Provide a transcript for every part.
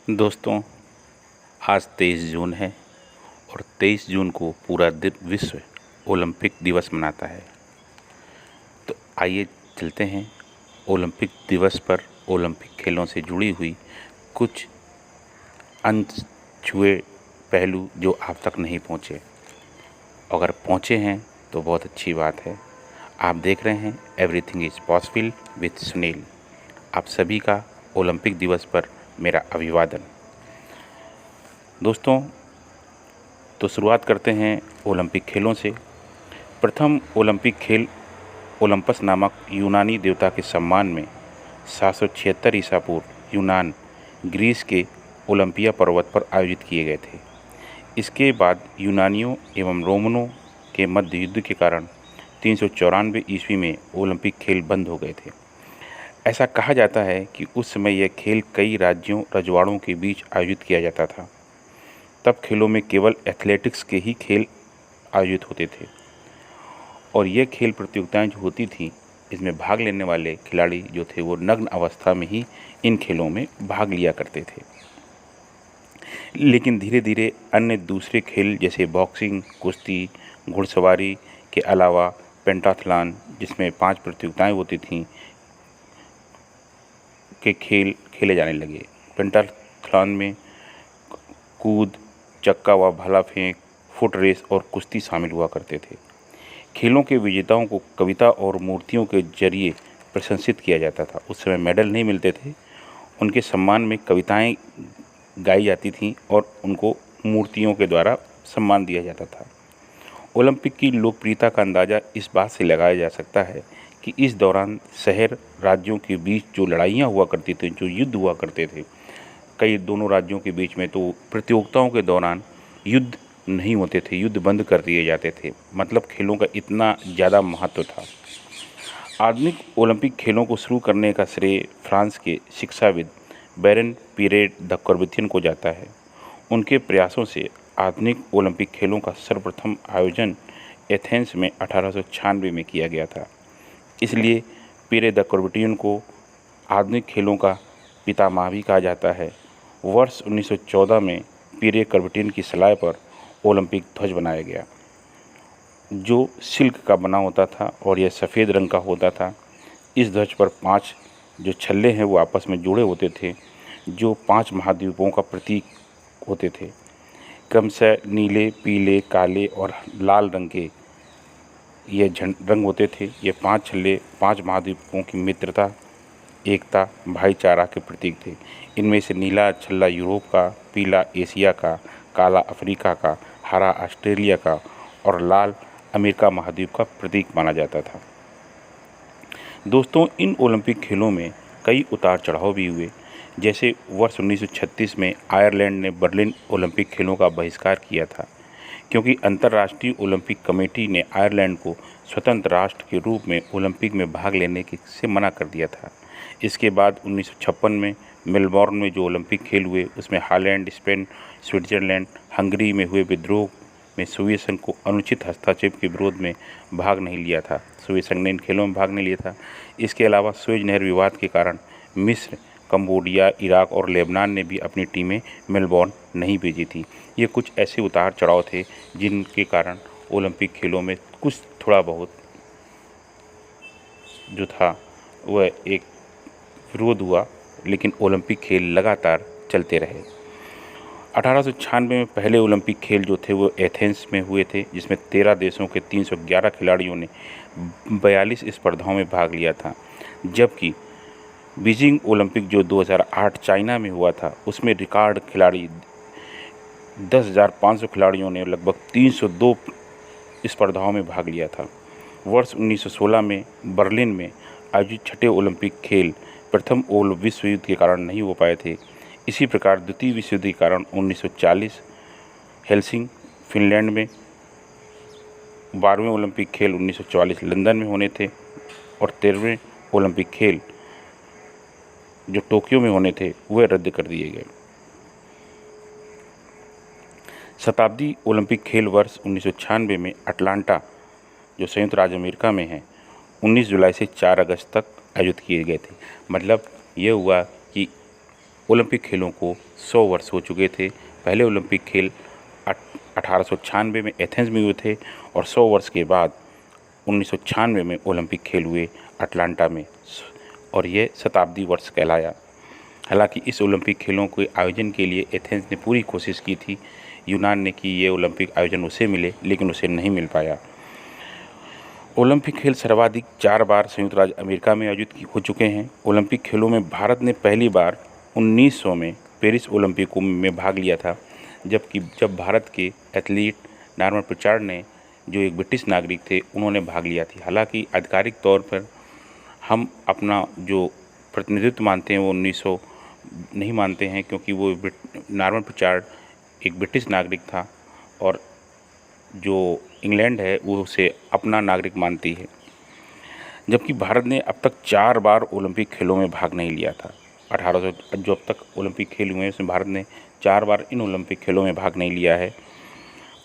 दोस्तों, आज 23 जून है और 23 जून को पूरा विश्व ओलंपिक दिवस मनाता है। तो आइए चलते हैं ओलंपिक दिवस पर ओलंपिक खेलों से जुड़ी हुई कुछ अनछुए पहलू जो आप तक नहीं पहुँचे। अगर पहुँचे हैं तो बहुत अच्छी बात है। आप देख रहे हैं everything is possible with Sunil. आप सभी का ओलंपिक दिवस पर मेरा अभिवादन। दोस्तों, तो शुरुआत करते हैं ओलंपिक खेलों से। प्रथम ओलंपिक खेल ओलंपस नामक यूनानी देवता के सम्मान में 776 ईसा पूर्व यूनान, ग्रीस के ओलंपिया पर्वत पर आयोजित किए गए थे। इसके बाद यूनानियों एवं रोमनों के मध्य युद्ध के कारण 394 ईस्वी में ओलंपिक खेल बंद हो गए थे। ऐसा कहा जाता है कि उस समय यह खेल कई राज्यों रजवाड़ों के बीच आयोजित किया जाता था। तब खेलों में केवल एथलेटिक्स के ही खेल आयोजित होते थे और ये खेल प्रतियोगिताएं जो होती थी, इसमें भाग लेने वाले खिलाड़ी जो थे वो नग्न अवस्था में ही इन खेलों में भाग लिया करते थे। लेकिन धीरे धीरे अन्य दूसरे खेल जैसे बॉक्सिंग, कुश्ती, घुड़सवारी के अलावा पेंटाथलॉन, जिसमें 5 प्रतियोगिताएं होती थीं, के खेल खेले जाने लगे। पेंटाथलॉन में कूद, चक्का व भाला फेंक, फुट रेस और कुश्ती शामिल हुआ करते थे। खेलों के विजेताओं को कविता और मूर्तियों के जरिए प्रशंसित किया जाता था। उस समय मेडल नहीं मिलते थे, उनके सम्मान में कविताएं गाई जाती थीं और उनको मूर्तियों के द्वारा सम्मान दिया जाता था। ओलंपिक की लोकप्रियता का अंदाज़ा इस बात से लगाया जा सकता है कि इस दौरान शहर राज्यों के बीच जो लड़ाइयाँ हुआ करती थी, जो युद्ध हुआ करते थे कई दोनों राज्यों के बीच में, तो प्रतियोगिताओं के दौरान युद्ध नहीं होते थे, युद्ध बंद कर दिए जाते थे। मतलब खेलों का इतना ज़्यादा महत्व था। आधुनिक ओलंपिक खेलों को शुरू करने का श्रेय फ्रांस के शिक्षाविद बैरन पियरे द कुबर्तियन को जाता है। उनके प्रयासों से आधुनिक ओलंपिक खेलों का सर्वप्रथम आयोजन एथेंस में 1896 में किया गया था। इसलिए पियरे द कुबर्तियन को आधुनिक खेलों का पितामह भी कहा जाता है। वर्ष 1914 में पियरे कुबर्तियन की सलाह पर ओलंपिक ध्वज बनाया गया, जो सिल्क का बना होता था और यह सफ़ेद रंग का होता था। इस ध्वज पर 5 जो छल्ले हैं वो आपस में जुड़े होते थे, जो 5 महाद्वीपों का प्रतीक होते थे। क्रमशः नीले, पीले, काले और लाल रंग के ये रंग होते थे। ये 5 छल्ले 5 महाद्वीपों की मित्रता, एकता, भाईचारा के प्रतीक थे। इनमें से नीला छल्ला यूरोप का, पीला एशिया का, काला अफ्रीका का, हरा ऑस्ट्रेलिया का और लाल अमेरिका महाद्वीप का प्रतीक माना जाता था। दोस्तों, इन ओलंपिक खेलों में कई उतार चढ़ाव भी हुए। जैसे वर्ष 1936 में आयरलैंड ने बर्लिन ओलंपिक खेलों का बहिष्कार किया था, क्योंकि अंतर्राष्ट्रीय ओलंपिक कमेटी ने आयरलैंड को स्वतंत्र राष्ट्र के रूप में ओलंपिक में भाग लेने से मना कर दिया था। इसके बाद 1956 में मेलबोर्न में जो ओलंपिक खेल हुए, उसमें हॉलैंड, स्पेन, स्विट्जरलैंड, हंगरी में हुए विद्रोह में सोवियत संघ को अनुचित हस्तक्षेप के विरोध में भाग नहीं लिया था। सोवियत संघ ने इन खेलों में भाग नहीं लिया था। इसके अलावा सुएज नहर विवाद के कारण मिस्र, कंबोडिया, इराक और लेबनान ने भी अपनी टीमें मेलबोर्न नहीं भेजी थी। ये कुछ ऐसे उतार चढ़ाव थे जिनके कारण ओलंपिक खेलों में कुछ थोड़ा बहुत जो था वह एक विरोध हुआ, लेकिन ओलंपिक खेल लगातार चलते रहे। 1896 में पहले ओलंपिक खेल जो थे वो एथेंस में हुए थे, जिसमें 13 देशों के 311 खिलाड़ियों ने 42 स्पर्धाओं में भाग लिया था। जबकि बीजिंग ओलंपिक जो 2008 चाइना में हुआ था, उसमें रिकॉर्ड खिलाड़ी 10,500 खिलाड़ियों ने लगभग 302 स्पर्धाओं में भाग लिया था। वर्ष 1916 में बर्लिन में आयोजित छठे ओलंपिक खेल प्रथम विश्व युद्ध के कारण नहीं हो पाए थे। इसी प्रकार द्वितीय विश्व युद्ध के कारण 1940 हेल्सिंकी, फिनलैंड में, 12वें ओलंपिक खेल 1944 लंदन में होने थे और 13वें ओलंपिक खेल जो टोक्यो में होने थे वह रद्द कर दिए गए। शताब्दी ओलंपिक खेल वर्ष 1996 में अटलांटा, जो संयुक्त राज्य अमेरिका में है, 19 जुलाई से 4 अगस्त तक आयोजित किए गए थे। मतलब ये हुआ कि ओलंपिक खेलों को 100 वर्ष हो चुके थे। पहले ओलंपिक खेल 1896 में एथेंस में हुए थे और 100 वर्ष के बाद 1996 में ओलंपिक खेल हुए अटलांटा में, और ये शताब्दी वर्ष कहलाया। हालांकि इस ओलंपिक खेलों के आयोजन के लिए एथेंस ने पूरी कोशिश की थी, यूनान ने कि ये ओलंपिक आयोजन उसे मिले, लेकिन उसे नहीं मिल पाया। ओलंपिक खेल सर्वाधिक 4 बार संयुक्त राज्य अमेरिका में आयोजित हो चुके हैं। ओलंपिक खेलों में भारत ने पहली बार 1900 में पेरिस ओलंपिक में भाग लिया था, जब भारत के एथलीट नॉर्मन पिचार्ड ने, जो एक ब्रिटिश नागरिक थे, उन्होंने भाग लिया थी। हालांकि आधिकारिक तौर पर हम अपना जो प्रतिनिधित्व मानते हैं वो 1900 नहीं मानते हैं, क्योंकि वो नॉर्मन पिचार्ड एक ब्रिटिश नागरिक था और जो इंग्लैंड है वो उसे अपना नागरिक मानती है। जबकि भारत ने अब तक 4 बार ओलंपिक खेलों में भाग नहीं लिया था। 1800 जो अब तक ओलंपिक खेल हुए हैं उसमें भारत ने 4 बार इन ओलंपिक खेलों में भाग नहीं लिया है।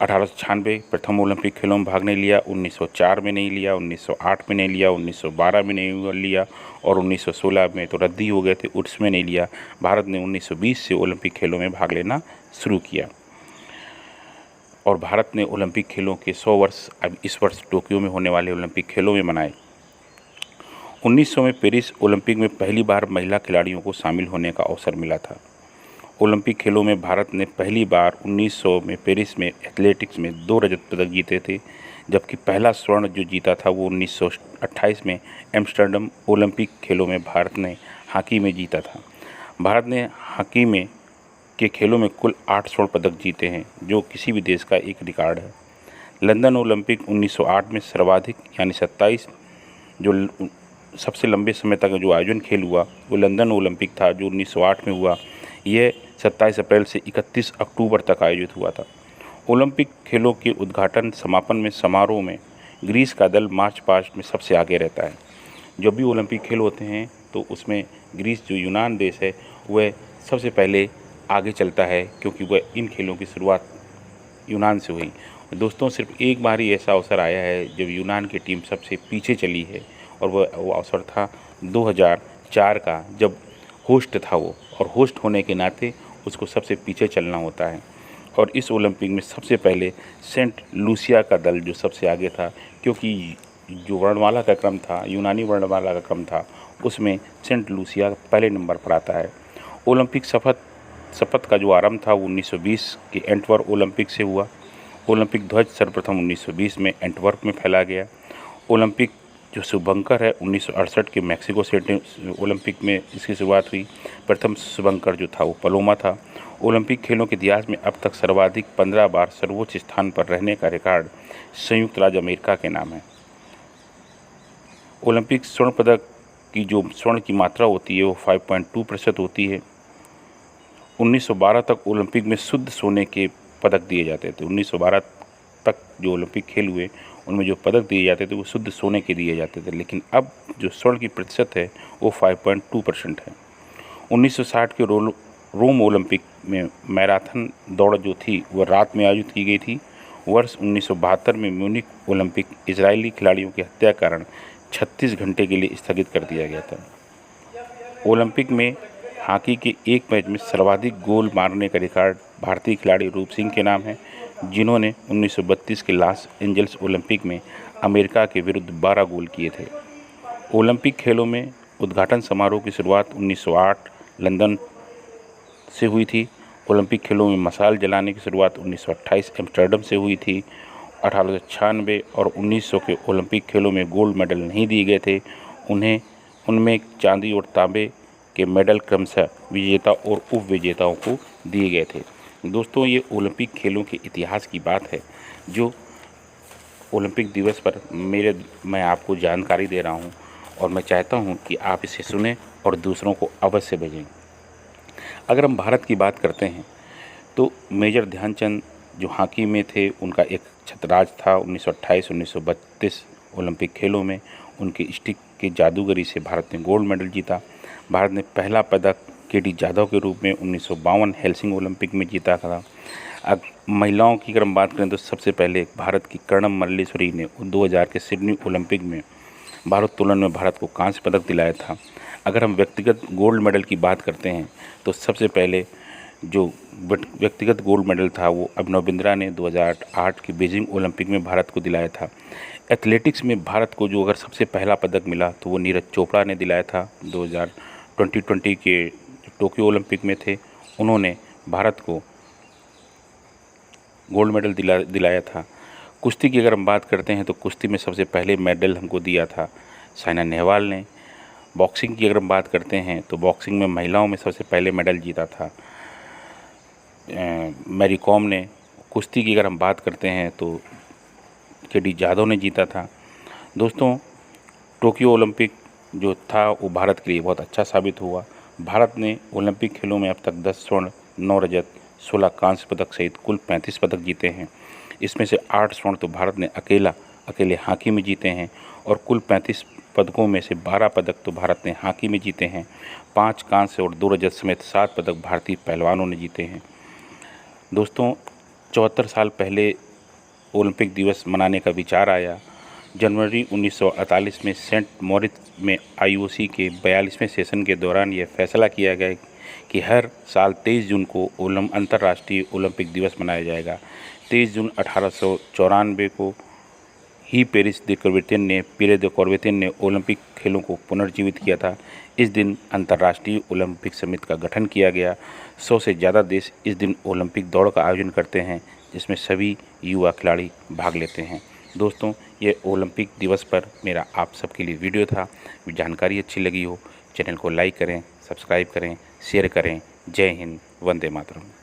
1896 प्रथम ओलंपिक खेलों में भाग नहीं लिया, 1904 में नहीं लिया, 1908 में नहीं लिया, 1912 में नहीं लिया और 1916 में तो रद्द ही हो गए थे, उसमें नहीं लिया। भारत ने 1920 से ओलंपिक खेलों में भाग लेना शुरू किया और भारत ने ओलंपिक खेलों के 100 वर्ष अब इस वर्ष टोक्यो में होने वाले ओलंपिक खेलों में मनाए। 1900 में पेरिस ओलंपिक में पहली बार महिला खिलाड़ियों को शामिल होने का अवसर मिला था। ओलंपिक खेलों में भारत ने पहली बार 1900 में पेरिस में एथलेटिक्स में 2 रजत पदक जीते थे, जबकि पहला स्वर्ण जो जीता था वो 1928 में एम्स्टर्डम ओलंपिक खेलों में भारत ने हॉकी में जीता था। भारत ने हॉकी में के खेलों में कुल 8 स्वर्ण पदक जीते हैं, जो किसी भी देश का एक रिकॉर्ड है। लंदन ओलंपिक 1908 में सर्वाधिक यानी 27 जो सबसे लंबे समय तक जो आयोजन खेल हुआ वो लंदन ओलंपिक था, जो 1908 में हुआ। यह 27 अप्रैल से 31 अक्टूबर तक आयोजित हुआ था। ओलंपिक खेलों के उद्घाटन समापन में समारोह में ग्रीस का दल मार्च पास्ट में सबसे आगे रहता है। जब भी ओलंपिक खेल होते हैं तो उसमें ग्रीस जो यूनान देश है वह सबसे पहले आगे चलता है, क्योंकि वह इन खेलों की शुरुआत यूनान से हुई। दोस्तों, सिर्फ एक बार ही ऐसा अवसर आया है जब यूनान की टीम सबसे पीछे चली है, और वो अवसर था 2004 का, जब होस्ट था वो, और होस्ट होने के नाते उसको सबसे पीछे चलना होता है। और इस ओलंपिक में सबसे पहले सेंट लूसिया का दल जो सबसे आगे था, क्योंकि जो वर्णमाला का क्रम था, यूनानी वर्णमाला का क्रम था, उसमें सेंट लूसिया पहले नंबर पर आता है। ओलंपिक शपथ का जो आरंभ था वो 1920 के एंटवर्प ओलंपिक से हुआ। ओलंपिक ध्वज सर्वप्रथम 1920 में एंटवर्प में फैला गया। ओलंपिक जो शुभंकर है 1968 के मैक्सिको सिटी ओलंपिक में इसकी शुरुआत हुई। प्रथम शुभंकर जो था वो पलोमा था। ओलंपिक खेलों के इतिहास में अब तक सर्वाधिक 15 बार सर्वोच्च स्थान पर रहने का रिकॉर्ड संयुक्त राज्य अमेरिका के नाम है। ओलंपिक स्वर्ण पदक की जो स्वर्ण की मात्रा होती है वो 5.2% होती है। 1912 तक ओलंपिक में शुद्ध सोने के पदक दिए जाते थे। 1912 तक जो ओलंपिक खेल हुए उनमें जो पदक दिए जाते थे वो शुद्ध सोने के दिए जाते थे, लेकिन अब जो स्वर्ण की प्रतिशत है वो 5.2% है। 1960 के रोम ओलंपिक में मैराथन दौड़ जो थी वह रात में आयोजित की गई थी। वर्ष 1972 में म्यूनिख ओलंपिक इजरायली खिलाड़ियों की हत्या के कारण 36 घंटे के लिए स्थगित कर दिया गया था। ओलंपिक में हॉकी के एक मैच में सर्वाधिक गोल मारने का रिकॉर्ड भारतीय खिलाड़ी रूप सिंह के नाम है, जिन्होंने 1932 के लॉस एंजल्स ओलंपिक में अमेरिका के विरुद्ध 12 गोल किए थे। ओलंपिक खेलों में उद्घाटन समारोह की शुरुआत 1908 लंदन से हुई थी। ओलंपिक खेलों में मशाल जलाने की शुरुआत 1928 एम्स्टर्डम से हुई थी। 1896 और 1900 के ओलंपिक खेलों में गोल्ड मेडल नहीं दिए गए थे। उनमें चांदी और तांबे के मेडल क्रमशः विजेता और उप विजेताओं को दिए गए थे। दोस्तों, ये ओलंपिक खेलों के इतिहास की बात है जो ओलंपिक दिवस पर मैं आपको जानकारी दे रहा हूँ, और मैं चाहता हूँ कि आप इसे सुनें और दूसरों को अवश्य भेजें। अगर हम भारत की बात करते हैं तो मेजर ध्यानचंद जो हॉकी में थे उनका एक छत्रराज था। 1928-1932 ओलंपिक खेलों में उनकी स्टिक के जादूगरी से भारत ने गोल्ड मेडल जीता। भारत ने पहला पदक केडी जाधव के रूप में 1952 हेलसिंकी ओलंपिक में जीता था। अब महिलाओं की अगर हम बात करें तो सबसे पहले भारत की कर्णम मल्लेश्वरी ने 2000 के सिडनी ओलंपिक में भारोत्तोलन में भारत को कांस्य पदक दिलाया था। अगर हम व्यक्तिगत गोल्ड मेडल की बात करते हैं तो सबसे पहले जो व्यक्तिगत गोल्ड मेडल था वो अभिनव बिंद्रा ने 2008 की बीजिंग ओलंपिक में भारत को दिलाया था। एथलेटिक्स में भारत को जो अगर सबसे पहला पदक मिला तो वो नीरज चोपड़ा ने दिलाया था 2020 के टोक्यो ओलंपिक में थे। उन्होंने भारत को गोल्ड मेडल दिलाया था। कुश्ती की अगर हम बात करते हैं तो कुश्ती में सबसे पहले मेडल हमको दिया था साइना नेहवाल ने। बॉक्सिंग की अगर हम बात करते हैं तो बॉक्सिंग में महिलाओं में सबसे पहले मेडल जीता था मैरी कॉम ने। कुश्ती की अगर हम बात करते हैं तो के.डी. जाधव ने जीता था। दोस्तों, टोक्यो ओलंपिक जो था वो भारत के लिए बहुत अच्छा साबित हुआ। भारत ने ओलंपिक खेलों में अब तक 10 स्वर्ण, 9 रजत, 16 कांस्य पदक सहित कुल 35 पदक जीते हैं। इसमें से 8 स्वर्ण तो भारत ने अकेले हॉकी में जीते हैं और कुल 35 पदकों में से 12 पदक तो भारत ने हॉकी में जीते हैं। 5 कांस्य और 2 रजत समेत 7 पदक भारतीय पहलवानों ने जीते हैं। दोस्तों, 74 साल पहले ओलंपिक दिवस मनाने का विचार आया। जनवरी 1948 में सेंट मॉरिस में IOC के 42वें सेशन के दौरान यह फैसला किया गया कि हर साल 23 जून को अंतर्राष्ट्रीय ओलंपिक दिवस मनाया जाएगा। 23 जून 1894 को ही पिरे दे कॉर्बेतियन ने ओलंपिक खेलों को पुनर्जीवित किया था। इस दिन अंतर्राष्ट्रीय ओलंपिक समिति का गठन किया गया। 100 से ज़्यादा देश इस दिन ओलंपिक दौड़ का आयोजन करते हैं जिसमें सभी युवा खिलाड़ी भाग लेते हैं। दोस्तों, ये ओलंपिक दिवस पर मेरा आप सबके लिए वीडियो था। जानकारी अच्छी लगी हो चैनल को लाइक करें, सब्सक्राइब करें, शेयर करें। जय हिंद, वंदे मातरम।